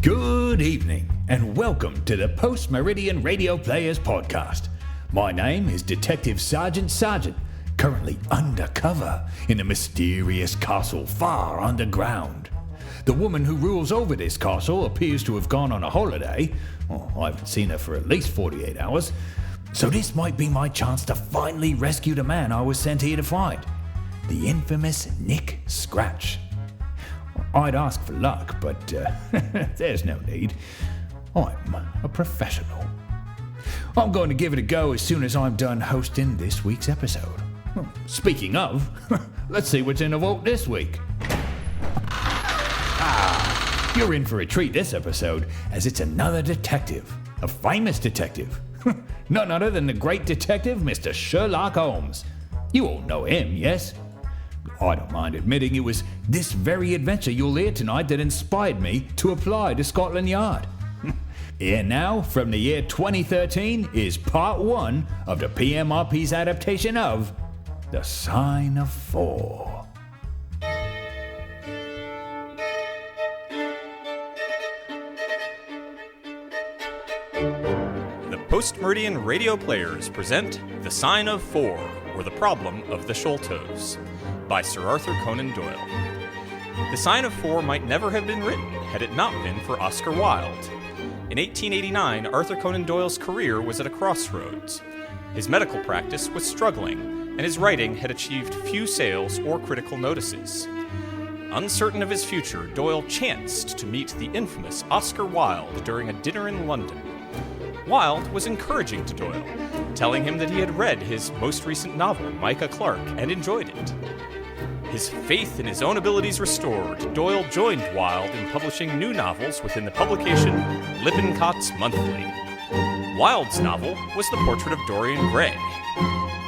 Good evening, and welcome to the Post-Meridian Radio Players podcast. My name is Detective Sergeant Sargent, currently undercover in a mysterious castle far underground. The woman who rules over this castle appears to have gone on a holiday. I haven't seen her for at least 48 hours, so this might be my chance to finally rescue the man I was sent here to find, the infamous Nick Scratch. I'd ask for luck, but there's no need. I'm a professional. I'm going to give it a go as soon as I'm done hosting this week's episode. Speaking of, let's see what's in the vault this week. You're in for a treat this episode, as it's another detective, a famous detective. None other than the great detective, Mr. Sherlock Holmes. You all know him, yes? I don't mind admitting it was this very adventure you'll hear tonight that inspired me to apply to Scotland Yard. Here now, from the year 2013, is part 1 of the PMRP's adaptation of The Sign of 4. The Post-Meridian Radio Players present The Sign of 4, or The Problem of the Sholtos, by Sir Arthur Conan Doyle. The Sign of 4 might never have been written had it not been for Oscar Wilde. In 1889, Arthur Conan Doyle's career was at a crossroads. His medical practice was struggling, and his writing had achieved few sales or critical notices. Uncertain of his future, Doyle chanced to meet the infamous Oscar Wilde during a dinner in London. Wilde was encouraging to Doyle, telling him that he had read his most recent novel, Micah Clark, and enjoyed it. His faith in his own abilities restored, Doyle joined Wilde in publishing new novels within the publication Lippincott's Monthly. Wilde's novel was The Portrait of Dorian Gray.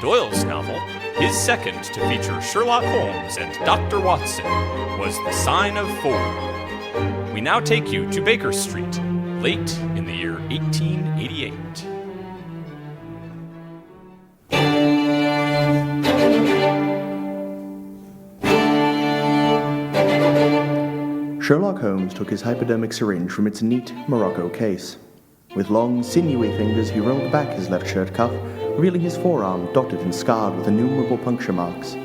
Doyle's novel, his second to feature Sherlock Holmes and Dr. Watson, was The Sign of 4. We now take you to Baker Street, late in the year 1888. Sherlock Holmes took his hypodermic syringe from its neat Morocco case. With long, sinewy fingers, he rolled back his left shirt cuff, revealing his forearm dotted and scarred with innumerable puncture marks.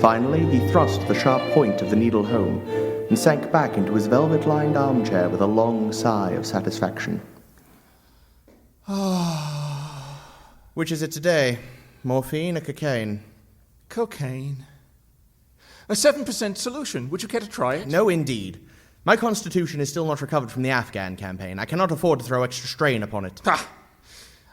Finally, he thrust the sharp point of the needle home and sank back into his velvet-lined armchair with a long sigh of satisfaction. Which is it today? Morphine or cocaine? Cocaine. A 7% solution. Would you care to try it? No, indeed. My constitution is still not recovered from the Afghan campaign. I cannot afford to throw extra strain upon it.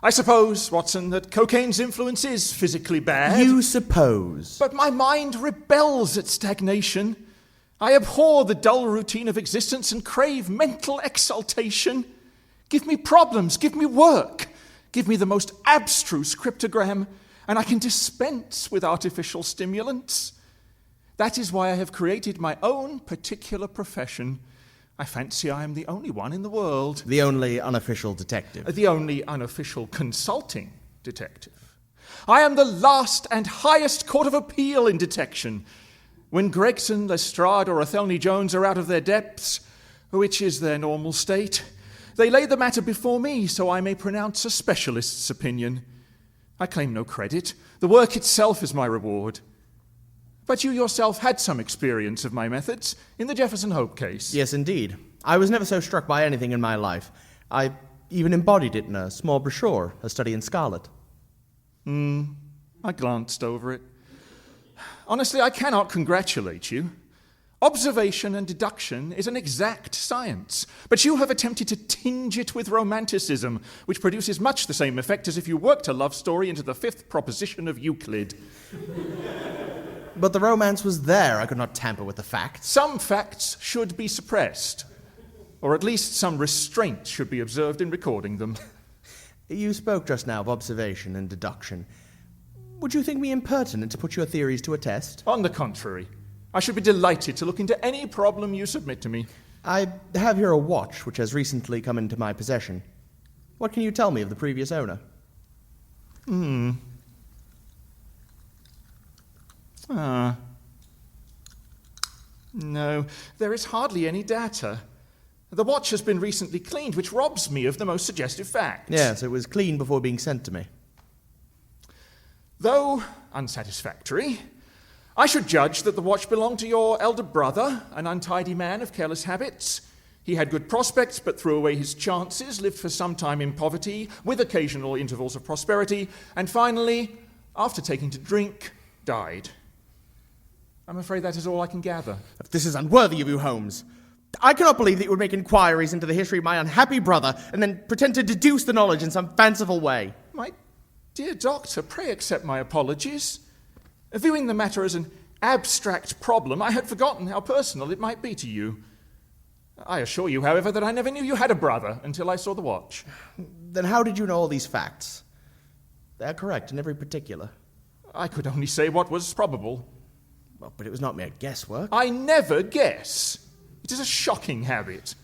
I suppose, Watson, that cocaine's influence is physically bad. You suppose? But my mind rebels at stagnation. I abhor the dull routine of existence and crave mental exaltation. Give me problems, give me work, give me the most abstruse cryptogram, and I can dispense with artificial stimulants. That is why I have created my own particular profession. I fancy I am the only one in the world. The only unofficial detective. The only unofficial consulting detective. I am the last and highest court of appeal in detection. When Gregson, Lestrade, or Athelney Jones are out of their depths, which is their normal state, they lay the matter before me so I may pronounce a specialist's opinion. I claim no credit. The work itself is my reward. But you yourself had some experience of my methods in the Jefferson Hope case. Yes, indeed. I was never so struck by anything in my life. I even embodied it in a small brochure, A Study in Scarlet. I glanced over it. Honestly, I cannot congratulate you. Observation and deduction is an exact science, but you have attempted to tinge it with romanticism, which produces much the same effect as if you worked a love story into the 5th proposition of Euclid. But the romance was there. I could not tamper with the facts. Some facts should be suppressed, or at least some restraint should be observed in recording them. You spoke just now of observation and deduction. Would you think me impertinent to put your theories to a test? On the contrary, I should be delighted to look into any problem you submit to me. I have here a watch which has recently come into my possession. What can you tell me of the previous owner? No, there is hardly any data. The watch has been recently cleaned, which robs me of the most suggestive facts. Yes, it was clean before being sent to me. Though unsatisfactory, I should judge that the watch belonged to your elder brother, an untidy man of careless habits. He had good prospects, but threw away his chances, lived for some time in poverty, with occasional intervals of prosperity, and finally, after taking to drink, died. I'm afraid that is all I can gather. This is unworthy of you, Holmes. I cannot believe that you would make inquiries into the history of my unhappy brother and then pretend to deduce the knowledge in some fanciful way. My dear doctor, pray accept my apologies. Viewing the matter as an abstract problem, I had forgotten how personal it might be to you. I assure you, however, that I never knew you had a brother until I saw the watch. Then how did you know all these facts? They're correct in every particular. I could only say what was probable. Well, but it was not mere guesswork. I never guess. It is a shocking habit.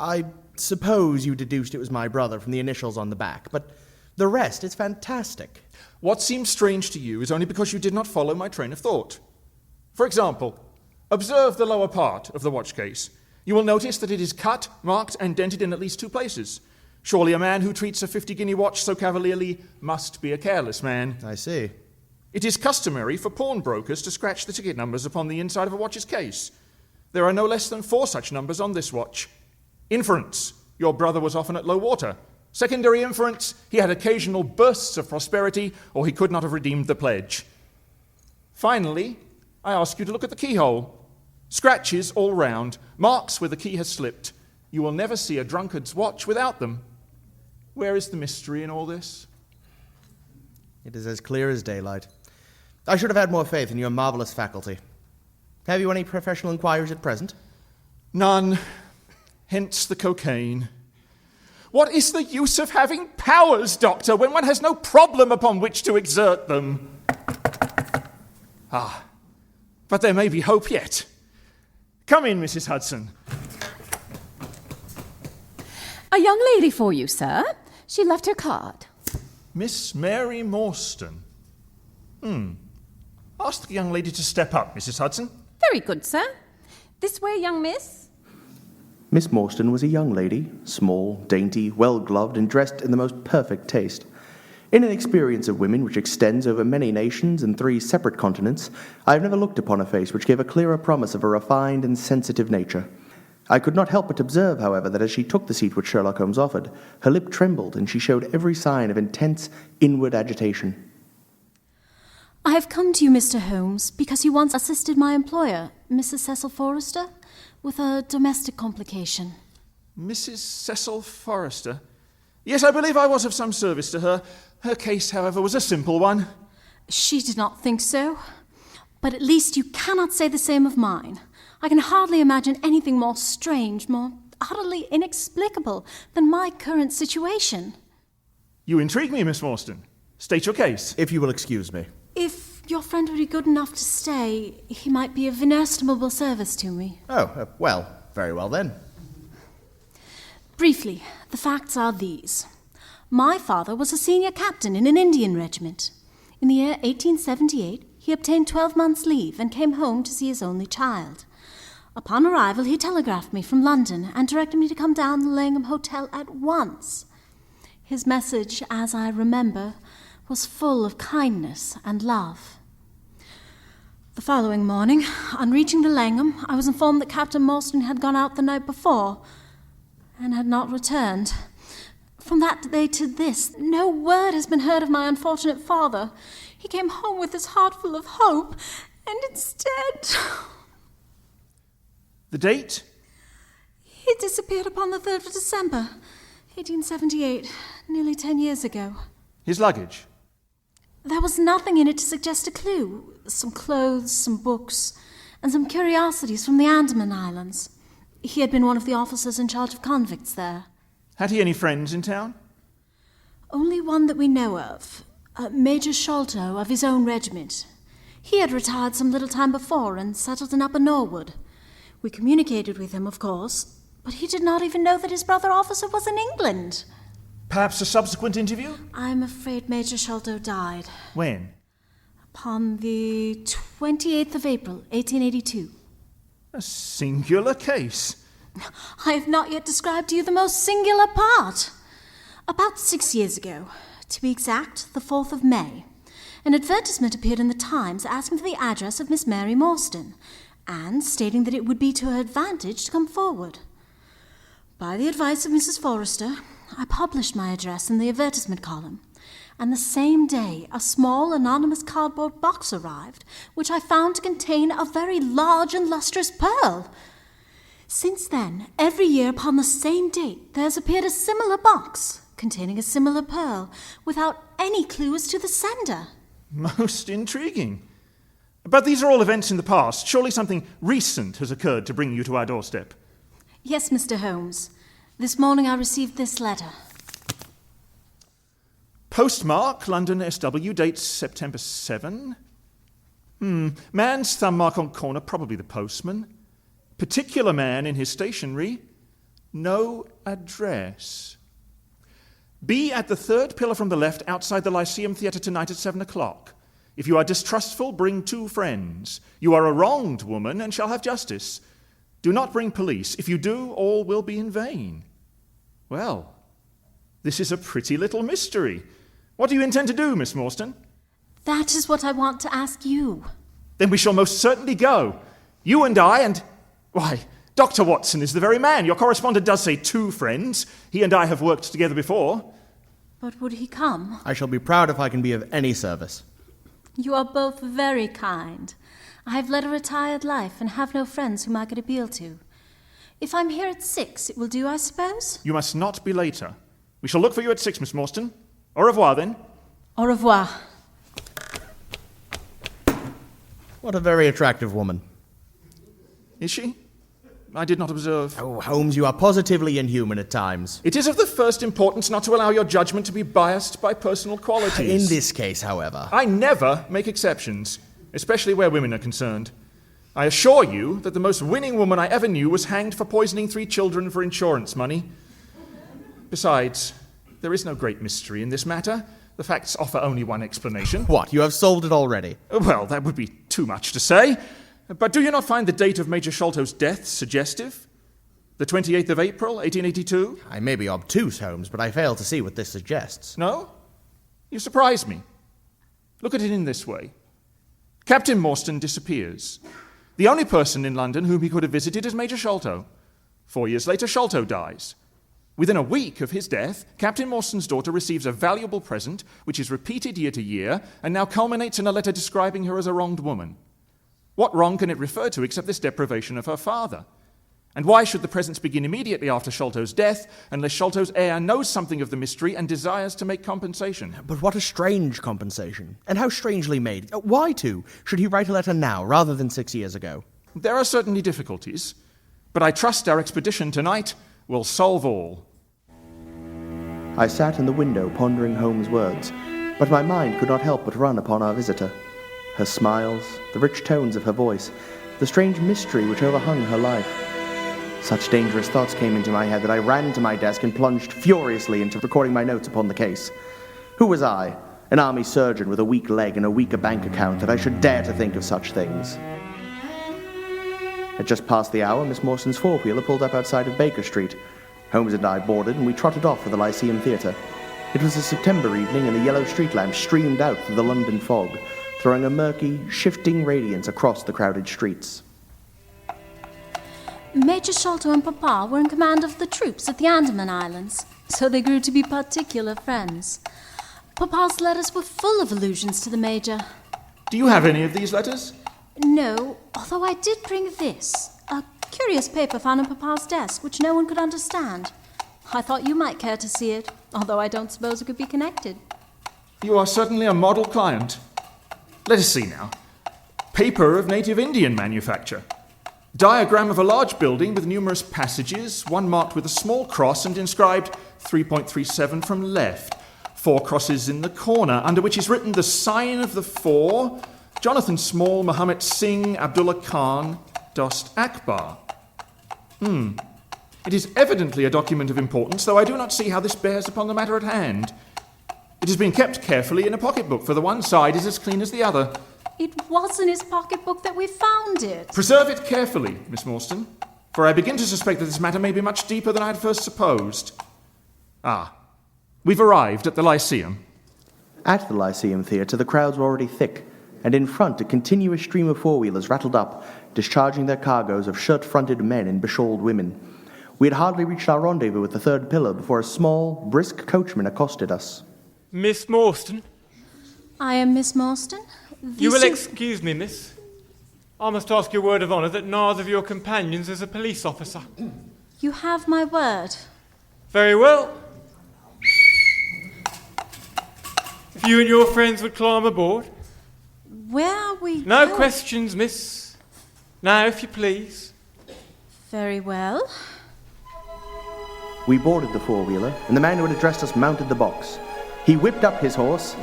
I suppose you deduced it was my brother from the initials on the back, but the rest is fantastic. What seems strange to you is only because you did not follow my train of thought. For example, observe the lower part of the watch case. You will notice that it is cut, marked, and dented in at least 2 places. Surely a man who treats a 50-guinea watch so cavalierly must be a careless man. I see. It is customary for pawnbrokers to scratch the ticket numbers upon the inside of a watch's case. There are no less than 4 such numbers on this watch. Inference: your brother was often at low water. Secondary inference: he had occasional bursts of prosperity, or he could not have redeemed the pledge. Finally, I ask you to look at the keyhole. Scratches all round, marks where the key has slipped. You will never see a drunkard's watch without them. Where is the mystery in all this? It is as clear as daylight. I should have had more faith in your marvelous faculty. Have you any professional inquiries at present? None. Hence the cocaine. What is the use of having powers, Doctor, when one has no problem upon which to exert them? But there may be hope yet. Come in, Mrs. Hudson. A young lady for you, sir. She left her card. Miss Mary Morstan. Ask the young lady to step up, Mrs. Hudson. Very good, sir. This way, young miss. Miss Morstan was a young lady, small, dainty, well-gloved, and dressed in the most perfect taste. In an experience of women which extends over many nations and 3 separate continents, I have never looked upon a face which gave a clearer promise of a refined and sensitive nature. I could not help but observe, however, that as she took the seat which Sherlock Holmes offered, her lip trembled and she showed every sign of intense inward agitation. I have come to you, Mr. Holmes, because you once assisted my employer, Mrs. Cecil Forrester, with a domestic complication. Mrs. Cecil Forrester? Yes, I believe I was of some service to her. Her case, however, was a simple one. She did not think so. But at least you cannot say the same of mine. I can hardly imagine anything more strange, more utterly inexplicable than my current situation. You intrigue me, Miss Morstan. State your case. If you will excuse me. If your friend would be good enough to stay, he might be of inestimable service to me. Oh, well, very well then. Briefly, the facts are these. My father was a senior captain in an Indian regiment. In the year 1878, he obtained 12 months' leave and came home to see his only child. Upon arrival, he telegraphed me from London and directed me to come down to the Langham Hotel at once. His message, as I remember, was full of kindness and love. The following morning, on reaching the Langham, I was informed that Captain Morstan had gone out the night before and had not returned. From that day to this, no word has been heard of my unfortunate father. He came home with his heart full of hope, and instead... The date? He disappeared upon the 3rd of December, 1878, nearly 10 years ago. His luggage? There was nothing in it to suggest a clue. Some clothes, some books, and some curiosities from the Andaman Islands. He had been one of the officers in charge of convicts there. Had he any friends in town? Only one that we know of, Major Sholto of his own regiment. He had retired some little time before and settled in Upper Norwood. We communicated with him, of course, but he did not even know that his brother officer was in England. Perhaps a subsequent interview? I'm afraid Major Sholto died. When? Upon the 28th of April, 1882. A singular case. I have not yet described to you the most singular part. About 6 years ago, to be exact, the 4th of May, an advertisement appeared in the Times asking for the address of Miss Mary Morstan, and stating that it would be to her advantage to come forward. By the advice of Mrs. Forrester, I published my address in the advertisement column, and the same day a small anonymous cardboard box arrived, which I found to contain a very large and lustrous pearl. Since then, every year upon the same date, there has appeared a similar box containing a similar pearl, without any clue as to the sender. Most intriguing. But these are all events in the past. Surely something recent has occurred to bring you to our doorstep. Yes, Mr. Holmes. This morning I received this letter. Postmark, London SW, date September 7. Man's thumb mark on corner, probably the postman. Particular man in his stationery. No address. Be at the third pillar from the left outside the Lyceum Theatre tonight at 7 o'clock. If you are distrustful, bring 2 friends. You are a wronged woman and shall have justice. Do not bring police. If you do, all will be in vain. Well, this is a pretty little mystery. What do you intend to do, Miss Morstan? That is what I want to ask you. Then we shall most certainly go. You and I and... Why, Dr. Watson is the very man. Your correspondent does say 2 friends. He and I have worked together before. But would he come? I shall be proud if I can be of any service. You are both very kind. I have led a retired life and have no friends whom I could appeal to. If I'm here at 6, it will do, I suppose? You must not be later. We shall look for you at 6, Miss Morstan. Au revoir, then. Au revoir. What a very attractive woman. Is she? I did not observe. Oh, Holmes, you are positively inhuman at times. It is of the first importance not to allow your judgment to be biased by personal qualities. In this case, however... I never make exceptions, especially where women are concerned. I assure you that the most winning woman I ever knew was hanged for poisoning 3 children for insurance money. Besides, there is no great mystery in this matter. The facts offer only one explanation. What, you have solved it already? Well, that would be too much to say. But do you not find the date of Major Sholto's death suggestive? The 28th of April, 1882? I may be obtuse, Holmes, but I fail to see what this suggests. No? You surprise me. Look at it in this way. Captain Morstan disappears. The only person in London whom he could have visited is Major Sholto. 4 years later, Sholto dies. Within a week of his death, Captain Morstan's daughter receives a valuable present, which is repeated year to year, and now culminates in a letter describing her as a wronged woman. What wrong can it refer to except this deprivation of her father? And why should the presents begin immediately after Sholto's death, unless Sholto's heir knows something of the mystery and desires to make compensation? But what a strange compensation. And how strangely made. Why, too, should he write a letter now, rather than 6 years ago? There are certainly difficulties, but I trust our expedition tonight will solve all. I sat in the window pondering Holmes' words, but my mind could not help but run upon our visitor. Her smiles, the rich tones of her voice, the strange mystery which overhung her life. Such dangerous thoughts came into my head that I ran to my desk and plunged furiously into recording my notes upon the case. Who was I, an army surgeon with a weak leg and a weaker bank account, that I should dare to think of such things? At just past the hour, Miss Morstan's four-wheeler pulled up outside of Baker Street. Holmes and I boarded, and we trotted off for the Lyceum Theatre. It was a September evening, and the yellow street lamps streamed out through the London fog, throwing a murky, shifting radiance across the crowded streets. Major Sholto and Papa were in command of the troops at the Andaman Islands, so they grew to be particular friends. Papa's letters were full of allusions to the Major. Do you have any of these letters? No, although I did bring this, a curious paper found in Papa's desk, which no one could understand. I thought you might care to see it, although I don't suppose it could be connected. You are certainly a model client. Let us see now. Paper of native Indian manufacture. Diagram of a large building with numerous passages, one marked with a small cross and inscribed 3.37 from left. 4 crosses in the corner, under which is written the sign of the 4, Jonathan Small, Muhammad Singh, Abdullah Khan, Dost Akbar. It is evidently a document of importance, though I do not see how this bears upon the matter at hand. It has been kept carefully in a pocketbook, for the one side is as clean as the other. It was in his pocketbook that we found it. Preserve it carefully, Miss Morstan. for I begin to suspect that this matter may be much deeper than I had first supposed. We've arrived at the Lyceum. At the Lyceum Theatre, the crowds were already thick, and in front a continuous stream of four-wheelers rattled up, discharging their cargoes of shirt-fronted men and beshawled women. We had hardly reached our rendezvous with the third pillar before a small, brisk coachman accosted us. Miss Morstan? I am Miss Morstan. You will excuse me, miss. I must ask your word of honour that neither of your companions is a police officer. You have my word. Very well. If you and your friends would climb aboard. Where are we No going? questions, miss. Now, if you please. Very well. We boarded the four-wheeler, and the man who had addressed us mounted the box. He whipped up his horse,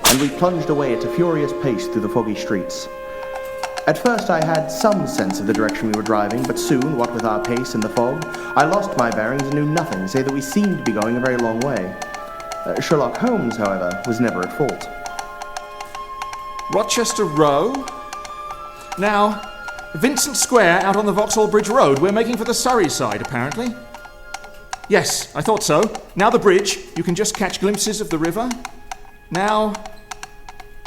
and we plunged away at a furious pace through the foggy streets. At first I had some sense of the direction we were driving, but soon, what with our pace and the fog, I lost my bearings and knew nothing, save that we seemed to be going a very long way. Sherlock Holmes, however, was never at fault. Rochester Row. Now, Vincent Square out on the Vauxhall Bridge Road. We're making for the Surrey side, apparently. Yes, I thought so. Now the bridge. You can just catch glimpses of the river. Now,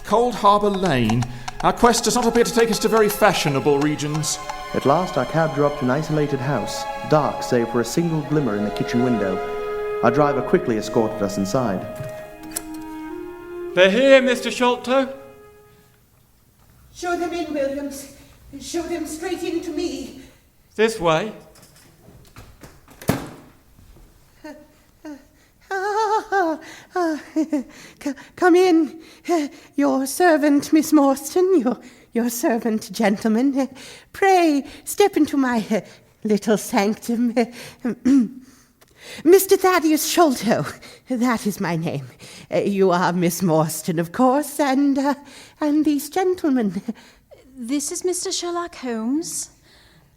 Cold Harbour Lane. Our quest does not appear to take us to very fashionable regions. At last our cab drew up to an isolated house, dark save for a single glimmer in the kitchen window. Our driver quickly escorted us inside. They're here, Mr. Sholto. Show them in, Williams. Show them straight in to me. This way. Come in. Your servant, Miss Morstan, your servant, gentlemen. Pray, step into my little sanctum. Mr. Thaddeus Sholto, that is my name. You are Miss Morstan, of course, and these gentlemen. This is Mr. Sherlock Holmes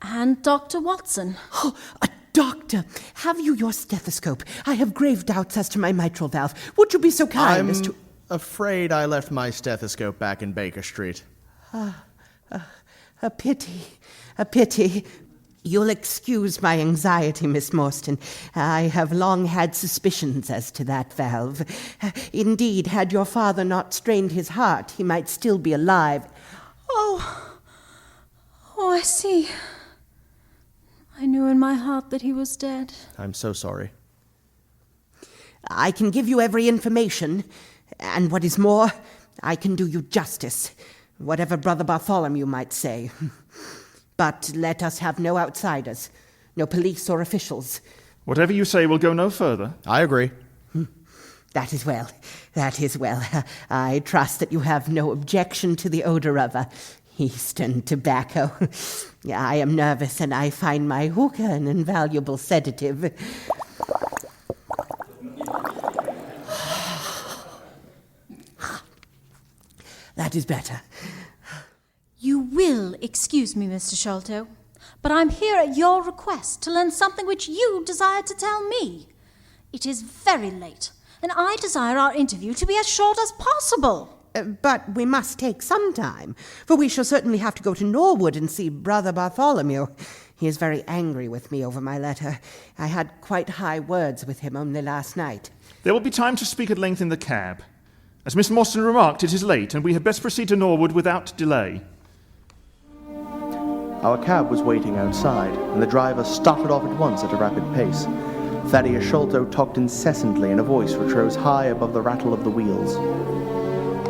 and Dr. Watson. Oh, a doctor, have you your stethoscope? I have grave doubts as to my mitral valve. Would you be so kind as to... Afraid I left my stethoscope back in Baker Street. A pity. You'll excuse my anxiety, Miss Morstan. I have long had suspicions as to that valve. Indeed, had your father not strained his heart, he might still be alive. Oh, I see. I knew in my heart that he was dead. I'm so sorry. I can give you every information, and what is more, I can do you justice, whatever Brother Bartholomew might say. But let us have no outsiders, no police or officials. Whatever you say will go no further. I agree. That is well. I trust that you have no objection to the odor of Eastern tobacco. I am nervous, and I find my hookah an invaluable sedative. That is better. You will excuse me, Mr. Sholto, but I'm here at your request to learn something which you desire to tell me. It is very late, and I desire our interview to be as short as possible. But we must take some time, for we shall certainly have to go to Norwood and see Brother Bartholomew. He is very angry with me over my letter. I had quite high words with him only last night. There will be time to speak at length in the cab. As Miss Morstan remarked, it is late, and we had best proceed to Norwood without delay. Our cab was waiting outside, and the driver started off at once at a rapid pace. Thaddeus Sholto talked incessantly in a voice which rose high above the rattle of the wheels.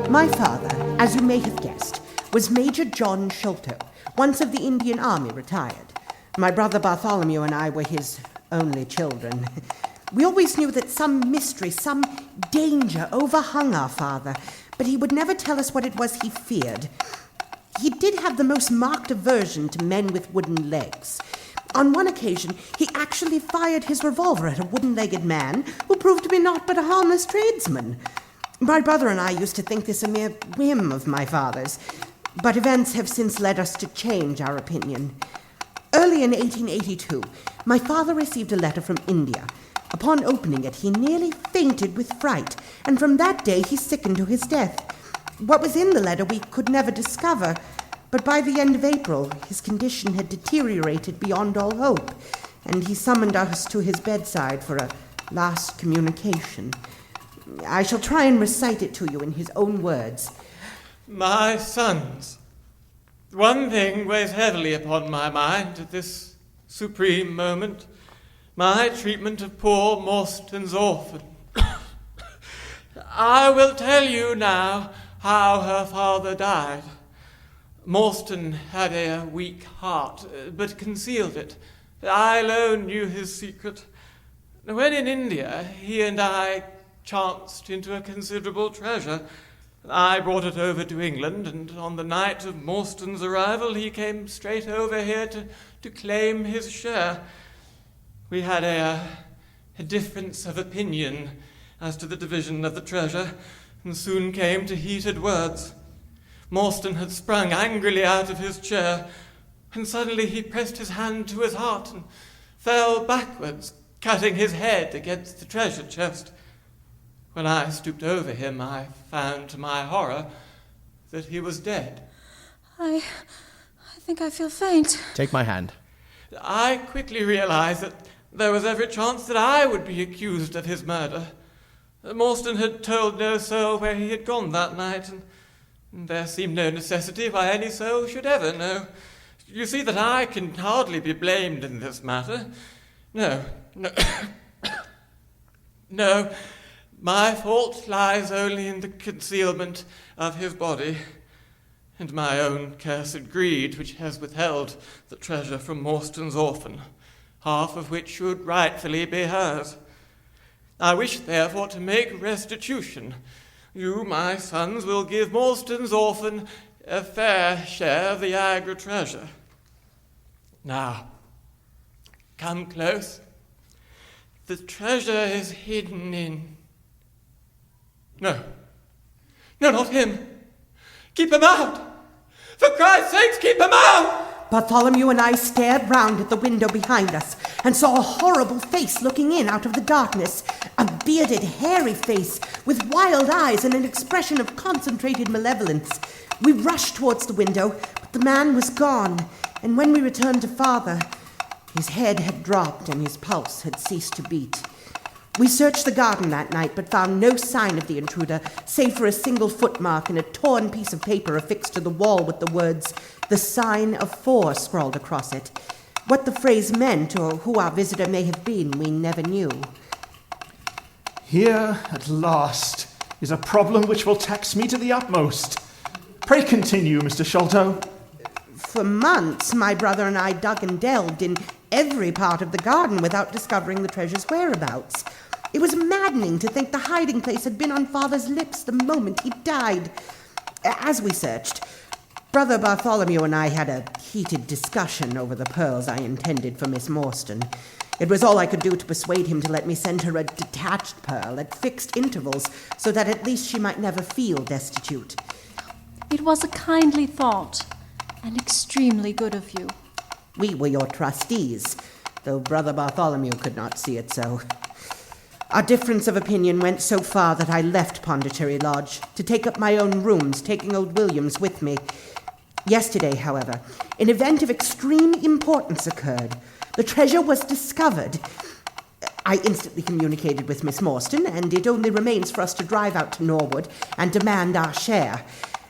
My father, as you may have guessed, was Major John Sholto, once of the Indian Army, retired. My brother Bartholomew and I were his only children. We always knew that some mystery, some danger overhung our father, but he would never tell us what it was he feared. He did have the most marked aversion to men with wooden legs. On one occasion, he actually fired his revolver at a wooden-legged man who proved to be naught but a harmless tradesman. My brother and I used to think this a mere whim of my father's, but events have since led us to change our opinion. Early in 1882, my father received a letter from India. Upon opening it, he nearly fainted with fright, and from that day he sickened to his death. What was in the letter we could never discover, But by the end of April, his condition had deteriorated beyond all hope, and he summoned us to his bedside for a last communication. I shall try and recite it to you in his own words. My sons, one thing weighs heavily upon my mind at this supreme moment. My treatment of poor Morston's orphan. I will tell you now how her father died. Morstan had a weak heart, but concealed it. I alone knew his secret. When in India, he and I chanced into a considerable treasure. I brought it over to England, and on the night of Morstan's arrival, he came straight over here to claim his share. We had a difference of opinion as to the division of the treasure, and soon came to heated words. Morstan had sprung angrily out of his chair, and suddenly he pressed his hand to his heart and fell backwards, cutting his head against the treasure chest. When I stooped over him, I found to my horror that he was dead. I think I feel faint. Take my hand. I quickly realized that there was every chance that I would be accused of his murder. Morstan had told no soul where he had gone that night, and there seemed no necessity why any soul should ever know. You see that I can hardly be blamed in this matter. No. No, my fault lies only in the concealment of his body, and my own cursed greed, which has withheld the treasure from Morstan's orphan, half of which should rightfully be hers. I wish, therefore, to make restitution. You, my sons, will give Morstan's orphan a fair share of the Agra treasure. Now, come close. The treasure is hidden in... No, not him. Keep him out! For Christ's sake, keep him out! Bartholomew and I stared round at the window behind us and saw a horrible face looking in out of the darkness, a bearded, hairy face with wild eyes and an expression of concentrated malevolence. We rushed towards the window, but the man was gone, and when we returned to Father, his head had dropped and his pulse had ceased to beat. We searched the garden that night, but found no sign of the intruder, save for a single footmark and a torn piece of paper affixed to the wall with the words, "The Sign of 4" scrawled across it. What the phrase meant, or who our visitor may have been, we never knew. Here, at last, is a problem which will tax me to the utmost. Pray continue, Mr. Sholto. For months, my brother and I dug and delved in every part of the garden without discovering the treasure's whereabouts. It was maddening to think the hiding place had been on Father's lips the moment he died. As we searched, Brother Bartholomew and I had a heated discussion over the pearls I intended for Miss Morstan. It was all I could do to persuade him to let me send her a detached pearl at fixed intervals so that at least she might never feel destitute. It was a kindly thought, and extremely good of you. We were your trustees, though Brother Bartholomew could not see it so. Our difference of opinion went so far that I left Pondicherry Lodge to take up my own rooms, taking old Williams with me. Yesterday, however, an event of extreme importance occurred. The treasure was discovered. I instantly communicated with Miss Morstan, and it only remains for us to drive out to Norwood and demand our share.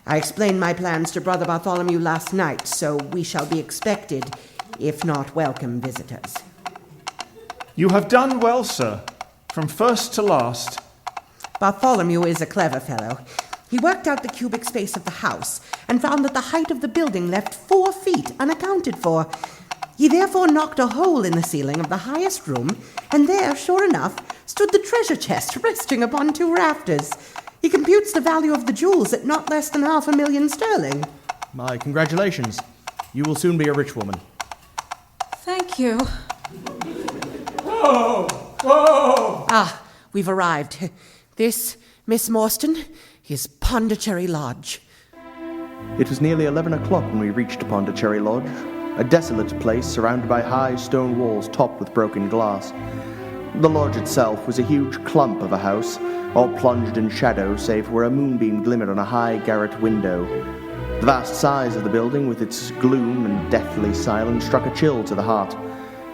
I explained my plans to Brother Bartholomew last night, so we shall be expected, if not welcome, visitors. You have done well, sir, from first to last. Bartholomew is a clever fellow. He worked out the cubic space of the house and found that the height of the building left 4 feet unaccounted for. He therefore knocked a hole in the ceiling of the highest room, and there, sure enough, stood the treasure chest resting upon 2 rafters. He computes the value of the jewels at not less than £500,000 sterling. My congratulations. You will soon be a rich woman. Thank you. Whoa! Ah, we've arrived. This, Miss Morstan, is Pondicherry Lodge. It was nearly 11 o'clock when we reached Pondicherry Lodge, a desolate place surrounded by high stone walls topped with broken glass. The lodge itself was a huge clump of a house, all plunged in shadow save where a moonbeam glimmered on a high garret window. The vast size of the building, with its gloom and deathly silence, struck a chill to the heart.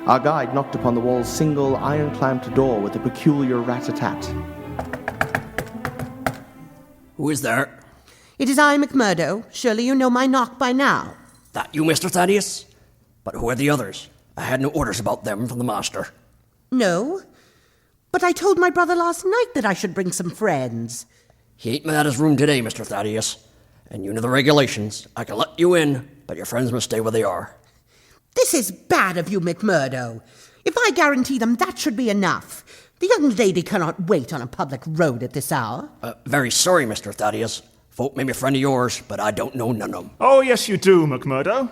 Our guide knocked upon the wall's single iron-clamped door with a peculiar rat-a-tat. Who is there? It is I, McMurdo. Surely you know my knock by now. That you, Mr. Thaddeus? But who are the others? I had no orders about them from the master. No? But I told my brother last night that I should bring some friends. He ain't been at his room today, Mr. Thaddeus. And you know the regulations. I can let you in, but your friends must stay where they are. This is bad of you, McMurdo. If I guarantee them, that should be enough. The young lady cannot wait on a public road at this hour. Very sorry, Mr. Thaddeus. Folk may be a friend of yours, but I don't know none of them. Oh, yes, you do, McMurdo.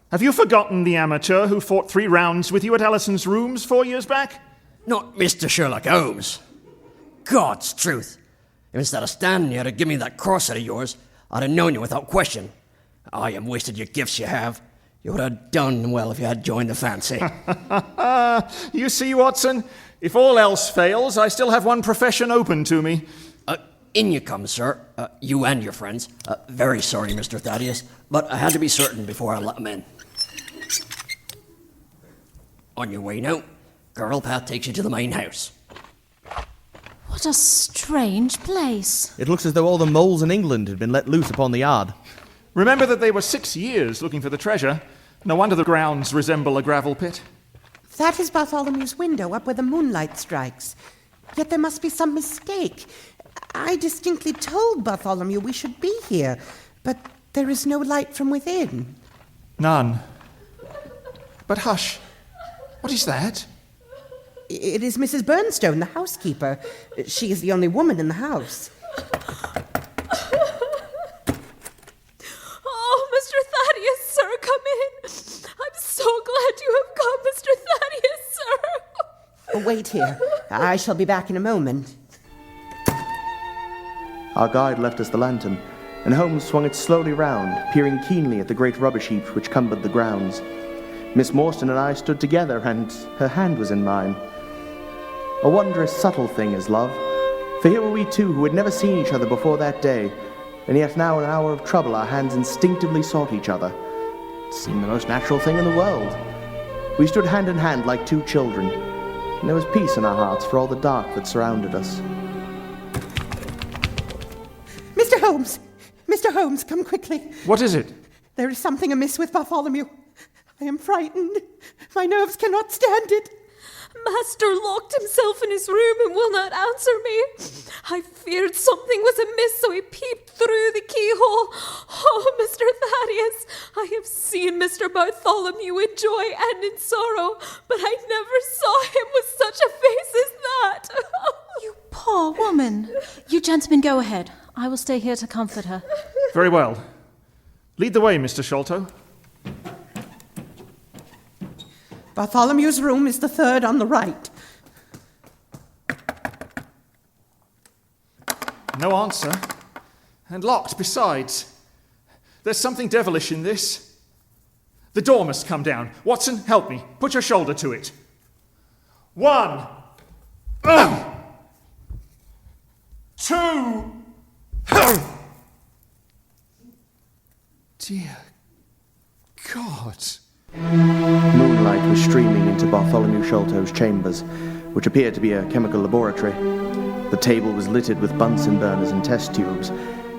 Have you forgotten the amateur who fought 3 rounds with you at Allison's rooms 4 years back? Not Mr. Sherlock Holmes. God's truth. If instead of standing here to give me that corset of yours, I'd have known you without question. I am wasted your gifts you have. You would have done well if you had joined the fancy. You see, Watson, if all else fails, I still have one profession open to me. In you come, sir. You and your friends. Very sorry, Mr. Thaddeus, but I had to be certain before I let them in. On your way now, Girl Path takes you to the main house. What a strange place. It looks as though all the moles in England had been let loose upon the yard. Remember that they were 6 years looking for the treasure. No wonder the grounds resemble a gravel pit. That is Bartholomew's window up where the moonlight strikes. Yet there must be some mistake. I distinctly told Bartholomew we should be here, but there is no light from within. None. But hush. What is that? It is Mrs. Burnstone, the housekeeper. She is the only woman in the house. Oh, Mr. Thaddeus, sir, come in. I'm so glad you have come, Mr. Thaddeus, sir. Wait here. I shall be back in a moment. Our guide left us the lantern, and Holmes swung it slowly round, peering keenly at the great rubbish heap which cumbered the grounds. Miss Morstan and I stood together, and her hand was in mine. A wondrous subtle thing is love, for here were we two who had never seen each other before that day, and yet now in an hour of trouble our hands instinctively sought each other. It seemed the most natural thing in the world. We stood hand in hand like 2 children, and there was peace in our hearts for all the dark that surrounded us. Mr. Holmes! Mr. Holmes, come quickly. What is it? There is something amiss with Bartholomew. I am frightened. My nerves cannot stand it. Master locked himself in his room and will not answer me. I feared something was amiss, so he peeped through the keyhole. Oh, Mr. Thaddeus, I have seen Mr. Bartholomew in joy and in sorrow, but I never saw him with such a face as that. You poor woman. You gentlemen go ahead. I will stay here to comfort her. Very well. Lead the way, Mr. Sholto. Bartholomew's room is the 3rd on the right. No answer. And locked besides. There's something devilish in this. The door must come down. Watson, help me. Put your shoulder to it. 1. 2. Dear God. Moonlight was streaming into Bartholomew Sholto's chambers, which appeared to be a chemical laboratory. The table was littered with Bunsen burners and test tubes.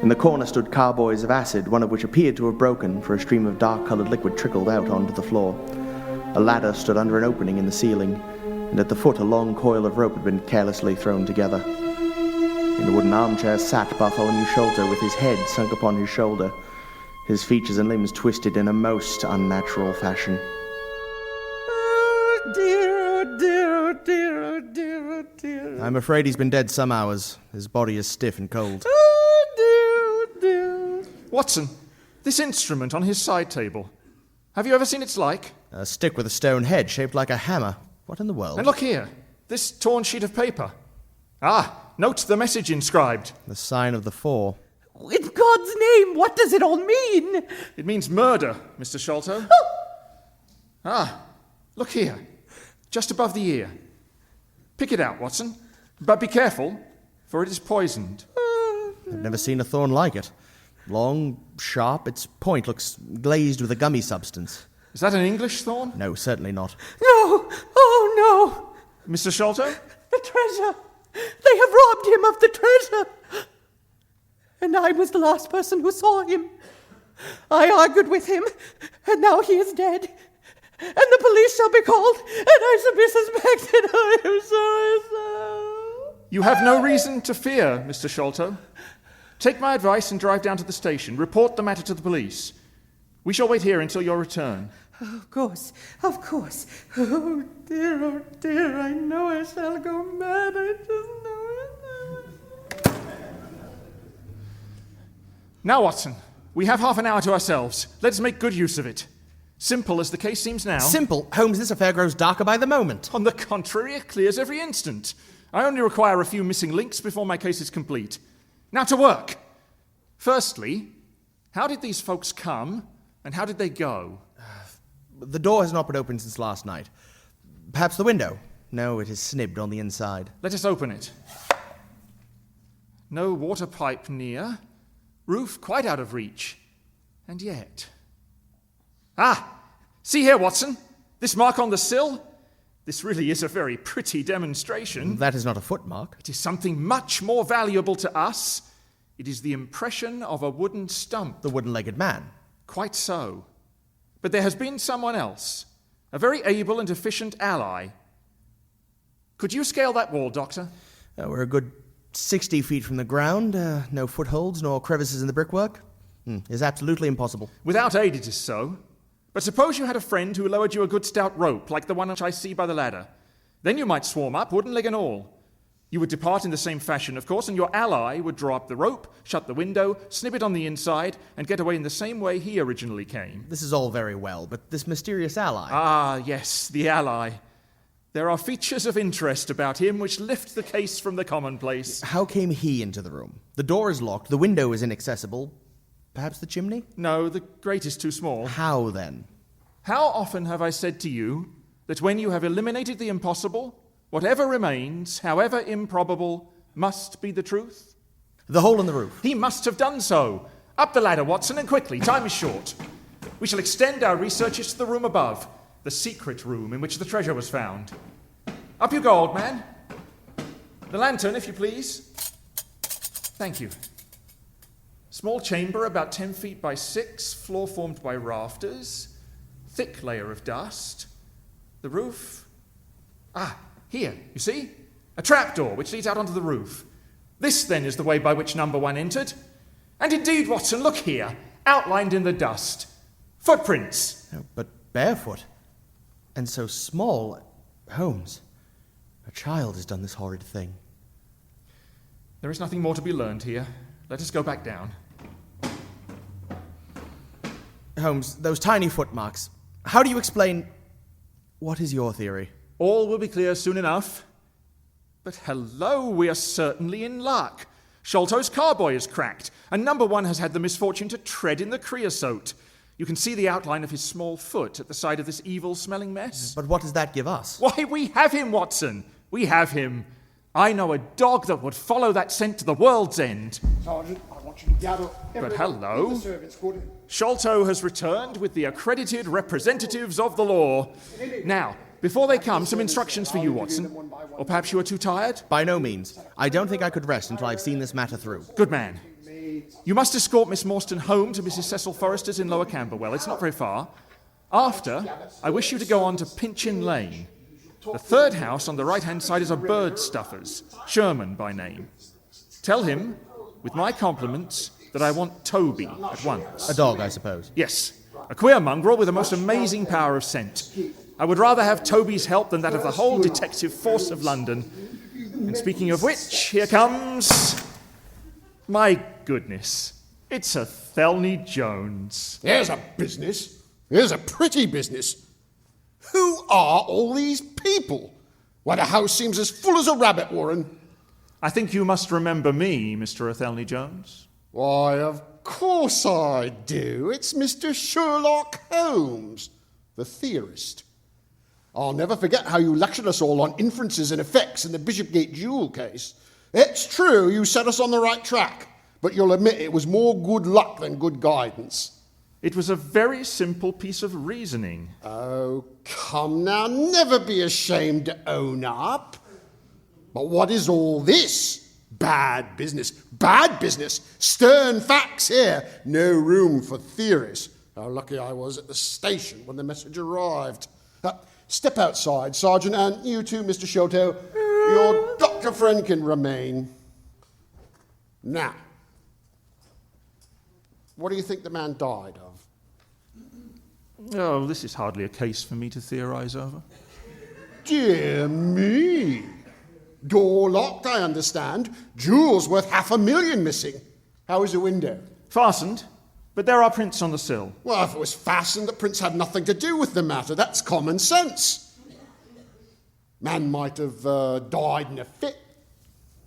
In the corner stood carboys of acid, one of which appeared to have broken, for a stream of dark-coloured liquid trickled out onto the floor. A ladder stood under an opening in the ceiling, and at the foot a long coil of rope had been carelessly thrown together. In the wooden armchair sat Bartholomew Sholto with his head sunk upon his shoulder, his features and limbs twisted in a most unnatural fashion. Oh dear. I'm afraid he's been dead some hours. His body is stiff and cold. Oh dear. Watson, this instrument on his side table. Have you ever seen its like? A stick with a stone head shaped like a hammer. What in the world? And look here, this torn sheet of paper. Ah, note the message inscribed. The sign of the 4. In God's name, what does it all mean? It means murder, Mr. Sholto. Ah, look here, just above the ear. Pick it out, Watson, but be careful, for it is poisoned. I've never seen a thorn like it. Long, sharp, its point looks glazed with a gummy substance. Is that an English thorn? No, certainly not. No! Oh, no! Mr. Sholto? The treasure! They have robbed him of the treasure! And I was the last person who saw him. I argued with him, and now he is dead. And the police shall be called, and I shall be suspected. I am sorry. You have no reason to fear, Mr. Sholto. Take my advice and drive down to the station. Report the matter to the police. We shall wait here until your return. Of course, of course. Oh, dear, I know I shall go mad. I just know it. Now, Watson, we have half an hour to ourselves. Let's make good use of it. Simple as the case seems now. Simple? Holmes, this affair grows darker by the moment. On the contrary, it clears every instant. I only require a few missing links before my case is complete. Now to work. Firstly, how did these folks come, and how did they go? The door has not been opened since last night. Perhaps the window? No, it is snibbed on the inside. Let us open it. No water pipe near. Roof quite out of reach. And yet... Ah! See here, Watson. This mark on the sill? This really is a very pretty demonstration. That is not a footmark. It is something much more valuable to us. It is the impression of a wooden stump. The wooden-legged man. Quite so. But there has been someone else, a very able and efficient ally. Could you scale that wall, Doctor? We're a good 60 feet from the ground. No footholds nor crevices in the brickwork. It's absolutely impossible. Without aid, it is so. But suppose you had a friend who lowered you a good stout rope, like the one which I see by the ladder. Then you might swarm up, wooden leg and all. You would depart in the same fashion, of course, and your ally would draw up the rope, shut the window, snip it on the inside, and get away in the same way he originally came. This is all very well, but this mysterious ally... Ah, yes, the ally. There are features of interest about him which lift the case from the commonplace. How came he into the room? The door is locked, the window is inaccessible. Perhaps the chimney? No, the grate is too small. How, then? How often have I said to you that when you have eliminated the impossible, whatever remains, however improbable, must be the truth? The hole in the roof. He must have done so. Up the ladder, Watson, and quickly. Time is short. We shall extend our researches to the room above, the secret room in which the treasure was found. Up you go, old man. The lantern, if you please. Thank you. Small chamber, about 10 feet by 6, floor formed by rafters, thick layer of dust. The roof. Ah, here, you see? A trapdoor which leads out onto the roof. This, then, is the way by which number 1 entered. And indeed, Watson, look here, outlined in the dust. Footprints. Oh, but barefoot. And so small. Holmes, a child has done this horrid thing. There is nothing more to be learned here. Let us go back down. Holmes, those tiny footmarks. How do you explain... What is your theory? All will be clear soon enough. But hello, we are certainly in luck. Sholto's carboy is cracked, and number 1 has had the misfortune to tread in the creosote. You can see the outline of his small foot at the side of this evil-smelling mess. But what does that give us? Why, we have him, Watson. We have him. I know a dog that would follow that scent to the world's end. Sergeant, I want you to gather But hello. in the servants' quarter. Sholto has returned with the accredited representatives of the law. Now, before they come, some instructions for you, Watson. Or perhaps you are too tired? By no means. I don't think I could rest until I've seen this matter through. Good man. You must escort Miss Morstan home to Mrs. Cecil Forrester's in Lower Camberwell. It's not very far. After, I wish you to go on to Pinchin Lane. The third house on the right-hand side is a bird stuffer's, Sherman by name. Tell him, with my compliments, that I want Toby at once. A dog, I suppose. Yes, a queer mongrel with a most amazing power of scent. I would rather have Toby's help than that of the whole detective force of London. And speaking of which, here comes... My goodness, it's a Thelny Jones. Here's a business. Here's a pretty business. Who are all these people? Why, the house seems as full as a rabbit warren. I think you must remember me, Mr. Athelney Jones. Why, of course I do. It's Mr. Sherlock Holmes, the theorist. I'll never forget how you lectured us all on inferences and effects in the Bishopgate jewel case. It's true you set us on the right track, but you'll admit it was more good luck than good guidance. It was a very simple piece of reasoning. Oh, come now, never be ashamed to own up. But what is all this? Bad business. Bad business. Stern facts here. No room for theories. How lucky I was at the station when the message arrived. Step outside, Sergeant, and you too, Mr. Sholto. Your doctor friend can remain. Now, what do you think the man died of? Oh, this is hardly a case for me to theorize over. Dear me. Door locked, I understand. Jewels worth $500,000 missing. How is the window? Fastened, but there are prints on the sill. Well, if it was fastened, the prints had nothing to do with the matter. That's common sense. Man might have died in a fit.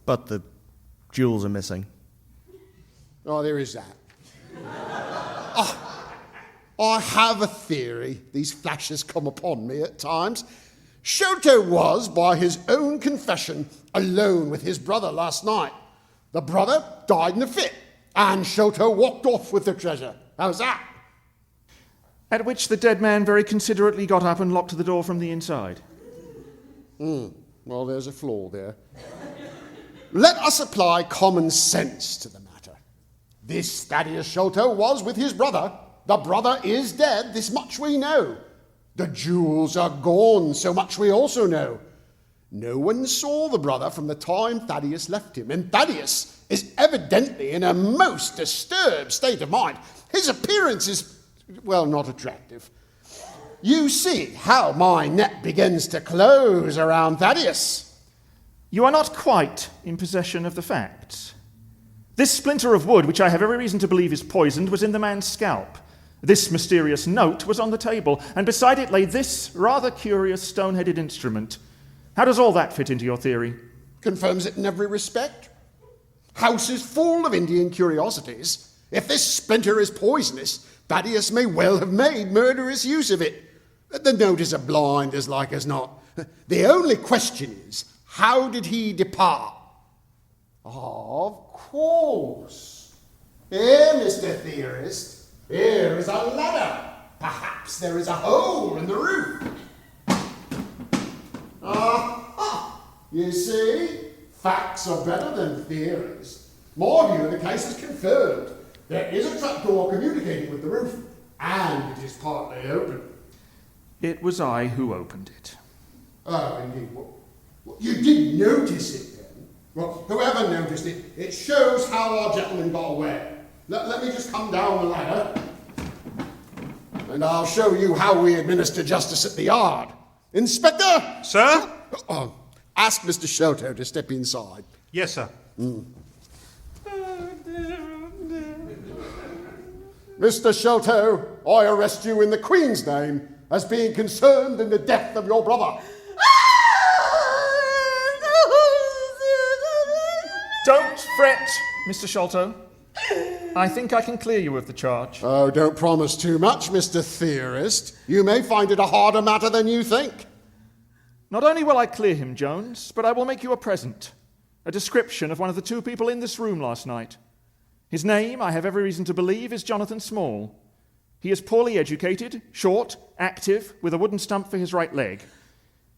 But the jewels are missing. Oh, there is that. I have a theory. These flashes come upon me at times. Sholto was, by his own confession, alone with his brother last night. The brother died in a fit, and Sholto walked off with the treasure. How's that? At which the dead man very considerately got up and locked the door from the inside. Well, there's a flaw there. Let us apply common sense to the matter. This Thaddeus Sholto was with his brother. The brother is dead, this much we know. The jewels are gone, so much we also know. No one saw the brother from the time Thaddeus left him, and Thaddeus is evidently in a most disturbed state of mind. His appearance is, well, not attractive. You see how my net begins to close around Thaddeus. You are not quite in possession of the facts. This splinter of wood, which I have every reason to believe is poisoned, was in the man's scalp. This mysterious note was on the table, and beside it lay this rather curious stone-headed instrument. How does all that fit into your theory? Confirms it in every respect. House is full of Indian curiosities. If this splinter is poisonous, Thaddeus may well have made murderous use of it. The note is a blind as like as not. The only question is, how did he depart? Of course. Here, Mr. Theorist. Here is a ladder. Perhaps there is a hole in the roof. You see, facts are better than theories. My view of the case is confirmed. There is a trapdoor communicating with the roof, and it is partly open. It was I who opened it. Oh, indeed. Well, you did notice it then? Well, whoever noticed it, it shows how our gentleman got away. Let me just come down the ladder, and I'll show you how we administer justice at the yard. Inspector! Sir? Ask Mr. Sholto to step inside. Yes, sir. Mr. Sholto, I arrest you in the Queen's name as being concerned in the death of your brother. Don't fret, Mr. Sholto. I think I can clear you of the charge. Oh, don't promise too much, Mr. Theorist. You may find it a harder matter than you think. Not only will I clear him, Jones, but I will make you a present. A description of one of the two people in this room last night. His name, I have every reason to believe, is Jonathan Small. He is poorly educated, short, active, with a wooden stump for his right leg.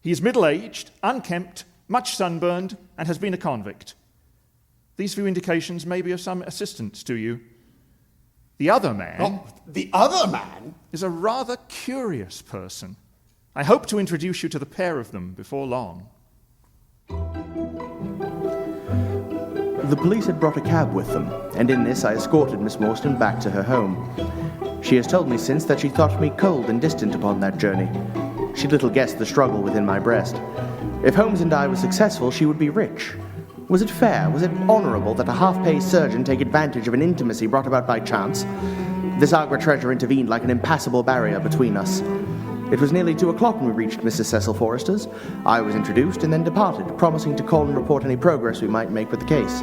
He is middle-aged, unkempt, much sunburned, and has been a convict. These few indications may be of some assistance to you. The other man... the other man? ...is a rather curious person. I hope to introduce you to the pair of them before long. The police had brought a cab with them, and in this I escorted Miss Morstan back to her home. She has told me since that she thought me cold and distant upon that journey. She little guessed the struggle within my breast. If Holmes and I were successful, she would be rich. Was it fair, was it honourable that a half-pay surgeon take advantage of an intimacy brought about by chance? This Agra treasure intervened like an impassable barrier between us. It was nearly 2 o'clock when we reached Mrs. Cecil Forrester's. I was introduced and then departed, promising to call and report any progress we might make with the case.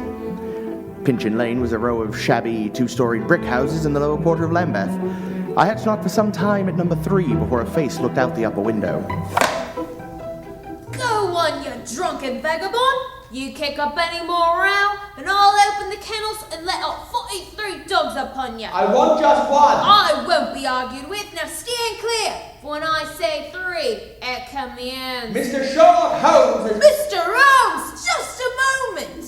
Pinchin Lane was a row of shabby 2-storied brick houses in the lower quarter of Lambeth. I had to knock for some time at number 3 before a face looked out the upper window. Go on, you drunken vagabond! You kick up any more row, and I'll open the kennels and let out 43 dogs upon you. I want just one. I won't be argued with. Now stand clear. For when I say 3, it commands. Mr. Sherlock Holmes is... Mr. Holmes, just a moment.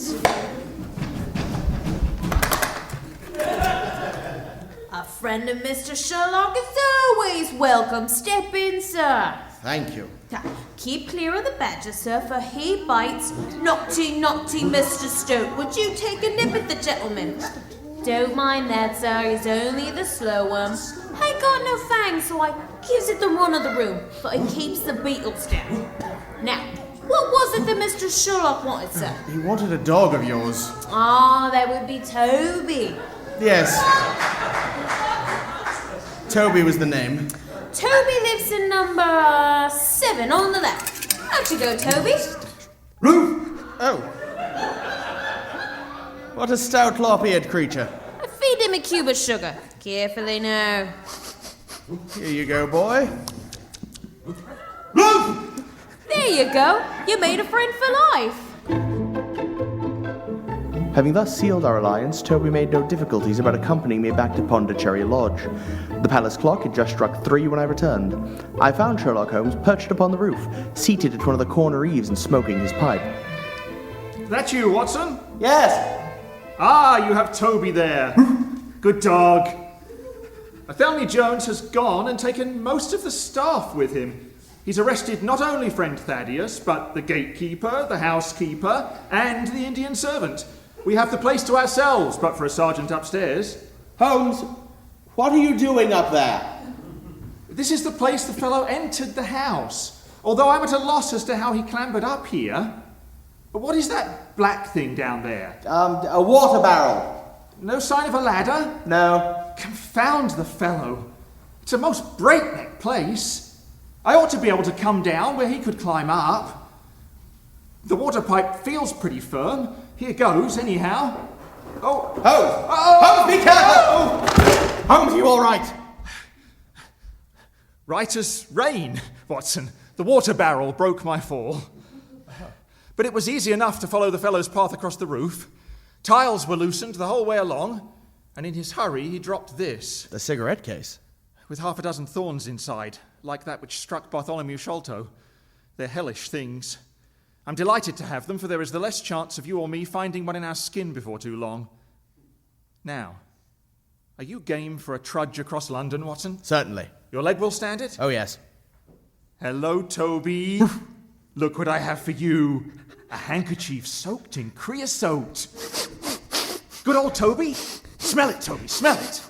A friend of Mr. Sherlock is always welcome. Step in, sir. Thank you. Keep clear of the badger, sir, for he bites. Naughty, Mr. Stoat. Would you take a nip at the gentleman? Don't mind that, sir. He's only the slow one. I got no fangs, so I gives it the run of the room, but it keeps the beetles down. Now, what was it that Mr. Sherlock wanted, sir? He wanted a dog of yours. Ah, that would be Toby. Yes. Toby was the name. Toby lives in number 7 on the left. Out you go, Toby. Roof! Oh. What a stout, lop-eared creature. I feed him a cube of sugar. Carefully now. Here you go, boy. Roof! There you go. You made a friend for life. Having thus sealed our alliance, Toby made no difficulties about accompanying me back to Pondicherry Lodge. The palace clock had just struck 3 when I returned. I found Sherlock Holmes perched upon the roof, seated at one of the corner eaves and smoking his pipe. That you, Watson? Yes. Ah, you have Toby there. Good dog. Athelney Jones has gone and taken most of the staff with him. He's arrested not only friend Thaddeus, but the gatekeeper, the housekeeper, and the Indian servant. We have the place to ourselves, but for a sergeant upstairs. Holmes, what are you doing up there? This is the place the fellow entered the house, although I'm at a loss as to how he clambered up here. But what is that black thing down there? A water barrel. No sign of a ladder? No. Confound the fellow. It's a most breakneck place. I ought to be able to come down where he could climb up. The water pipe feels pretty firm. Here goes, anyhow. Oh. Holmes! Oh. Holmes, be careful! Oh. Holmes, you all right? Right as rain, Watson. The water barrel broke my fall. But it was easy enough to follow the fellow's path across the roof. Tiles were loosened the whole way along, and in his hurry he dropped this. The cigarette case? With half a dozen thorns inside, like that which struck Bartholomew Sholto. They're hellish things. I'm delighted to have them, for there is the less chance of you or me finding one in our skin before too long. Now, are you game for a trudge across London, Watson? Certainly. Your leg will stand it? Oh, yes. Hello, Toby. Look what I have for you. A handkerchief soaked in creosote. Good old Toby. Smell it, Toby, smell it.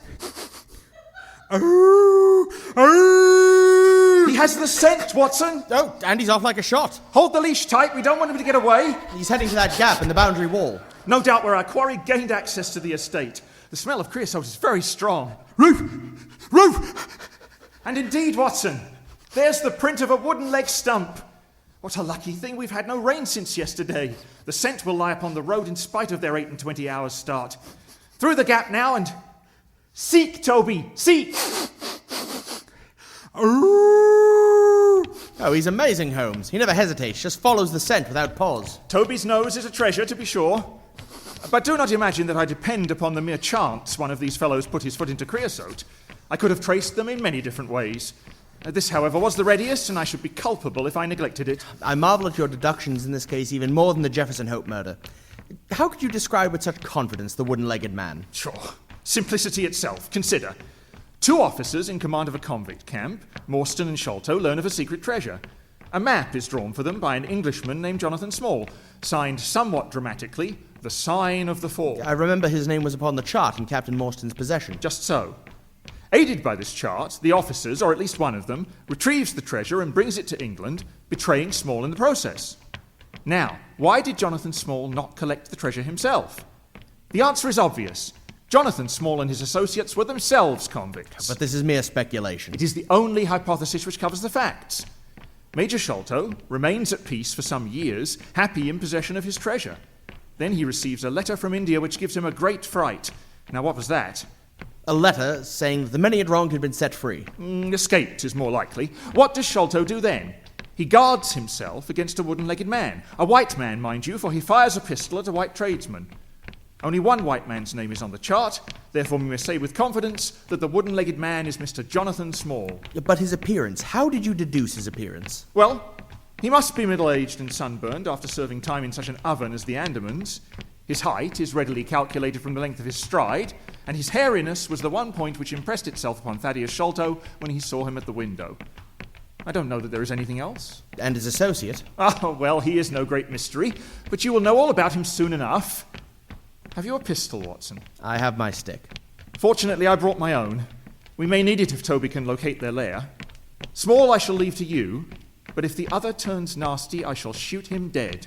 He has the scent, Watson. Oh, and he's off like a shot. Hold the leash tight. We don't want him to get away. He's heading to that gap in the boundary wall. No doubt where our quarry gained access to the estate. The smell of creosote is very strong. Roof! And indeed, Watson, there's the print of a wooden leg stump. What a lucky thing we've had no rain since yesterday. The scent will lie upon the road in spite of their 8 and 20 hours start. Through the gap now and... Seek, Toby, seek! Oh, he's amazing, Holmes. He never hesitates, just follows the scent without pause. Toby's nose is a treasure, to be sure. But do not imagine that I depend upon the mere chance one of these fellows put his foot into creosote. I could have traced them in many different ways. This, however, was the readiest, and I should be culpable if I neglected it. I marvel at your deductions in this case even more than the Jefferson Hope murder. How could you describe with such confidence the wooden-legged man? Sure. Simplicity itself. Consider. 2 officers in command of a convict camp, Morstan and Sholto, learn of a secret treasure. A map is drawn for them by an Englishman named Jonathan Small, signed somewhat dramatically, the Sign of the Four. I remember his name was upon the chart in Captain Morstan's possession. Just so. Aided by this chart, the officers, or at least one of them, retrieves the treasure and brings it to England, betraying Small in the process. Now, why did Jonathan Small not collect the treasure himself? The answer is obvious. Jonathan Small and his associates were themselves convicts. But this is mere speculation. It is the only hypothesis which covers the facts. Major Sholto remains at peace for some years, happy in possession of his treasure. Then he receives a letter from India which gives him a great fright. Now, what was that? A letter saying that the men he had wronged had been set free. Escaped is more likely. What does Sholto do then? He guards himself against a wooden-legged man. A white man, mind you, for he fires a pistol at a white tradesman. Only one white man's name is on the chart, therefore we may say with confidence that the wooden-legged man is Mr. Jonathan Small. But his appearance, how did you deduce his appearance? Well, he must be middle-aged and sunburned after serving time in such an oven as the Andamans. His height is readily calculated from the length of his stride, and his hairiness was the one point which impressed itself upon Thaddeus Sholto when he saw him at the window. I don't know that there is anything else. And his associate? Oh, well, he is no great mystery, but you will know all about him soon enough. Have you a pistol, Watson? I have my stick. Fortunately, I brought my own. We may need it if Toby can locate their lair. Small I shall leave to you, but if the other turns nasty, I shall shoot him dead.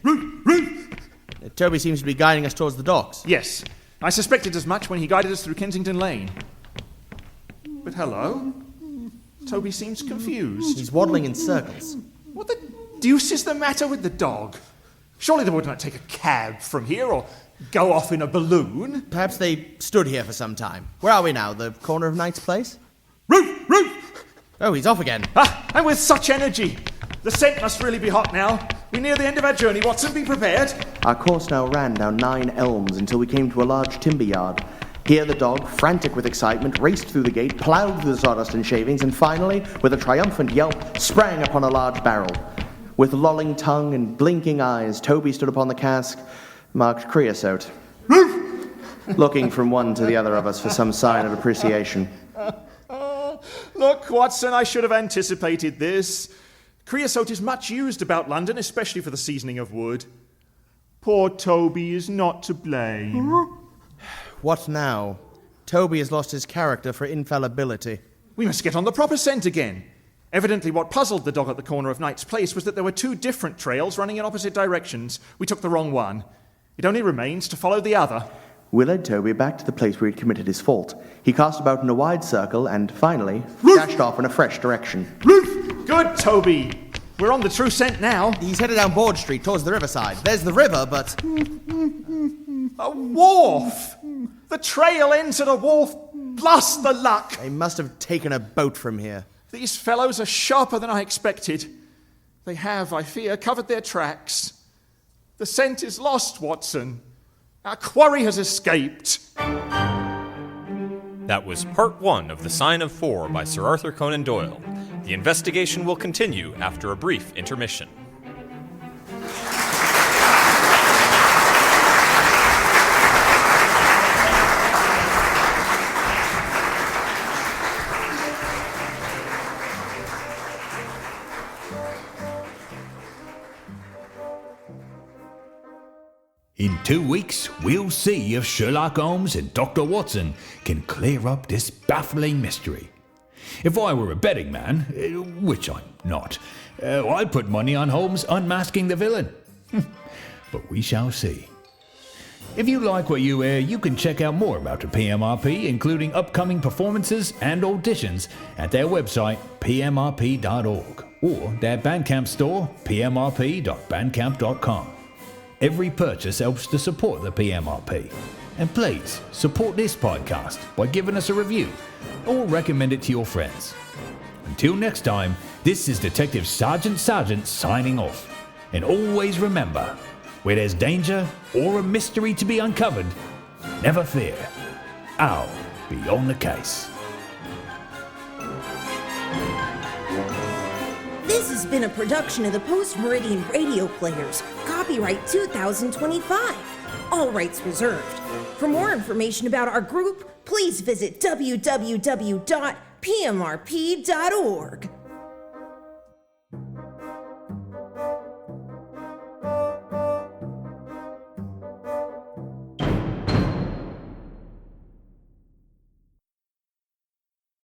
Toby seems to be guiding us towards the docks. Yes, I suspected as much when he guided us through Kensington Lane. But hello? Toby seems confused. He's waddling in circles. What the deuce is the matter with the dog? Surely they would not take a cab from here or go off in a balloon. Perhaps they stood here for some time. Where are we now? The corner of Knight's Place? Roof! Roof! Oh, he's off again. Ah, and with such energy. The scent must really be hot now. We're near the end of our journey, Watson. Be prepared. Our course now ran down 9 elms until we came to a large timber yard. Here the dog, frantic with excitement, raced through the gate, ploughed through the sawdust and shavings, and finally, with a triumphant yelp, sprang upon a large barrel. With lolling tongue and blinking eyes, Toby stood upon the cask, marked creosote, looking from one to the other of us for some sign of appreciation. Look, Watson, I should have anticipated this. Creosote is much used about London, especially for the seasoning of wood. Poor Toby is not to blame. What now? Toby has lost his character for infallibility. We must get on the proper scent again. Evidently what puzzled the dog at the corner of Knight's Place was that there were 2 different trails running in opposite directions. We took the wrong one. It only remains to follow the other. We led Toby back to the place where he'd committed his fault. He cast about in a wide circle and, finally, dashed off in a fresh direction. Good, Toby! We're on the true scent now. He's headed down Board Street towards the riverside. There's the river, but... A wharf! The trail ends at a wharf. Blast the luck! They must have taken a boat from here. These fellows are sharper than I expected. They have, I fear, covered their tracks. The scent is lost, Watson. Our quarry has escaped. That was part 1 of The Sign of 4 by Sir Arthur Conan Doyle. The investigation will continue after a brief intermission. In 2 weeks, we'll see if Sherlock Holmes and Dr. Watson can clear up this baffling mystery. If I were a betting man, which I'm not, I'd put money on Holmes unmasking the villain. But we shall see. If you like what you hear, you can check out more about the PMRP, including upcoming performances and auditions, at their website, pmrp.org, or their Bandcamp store, pmrp.bandcamp.com. Every purchase helps to support the PMRP. And please, support this podcast by giving us a review or recommend it to your friends. Until next time, this is Detective Sergeant signing off. And always remember, where there's danger or a mystery to be uncovered, never fear, I'll be on the case. This has been a production of the Post Meridian Radio Players. Copyright 2025. All rights reserved. For more information about our group, please visit www.pmrp.org.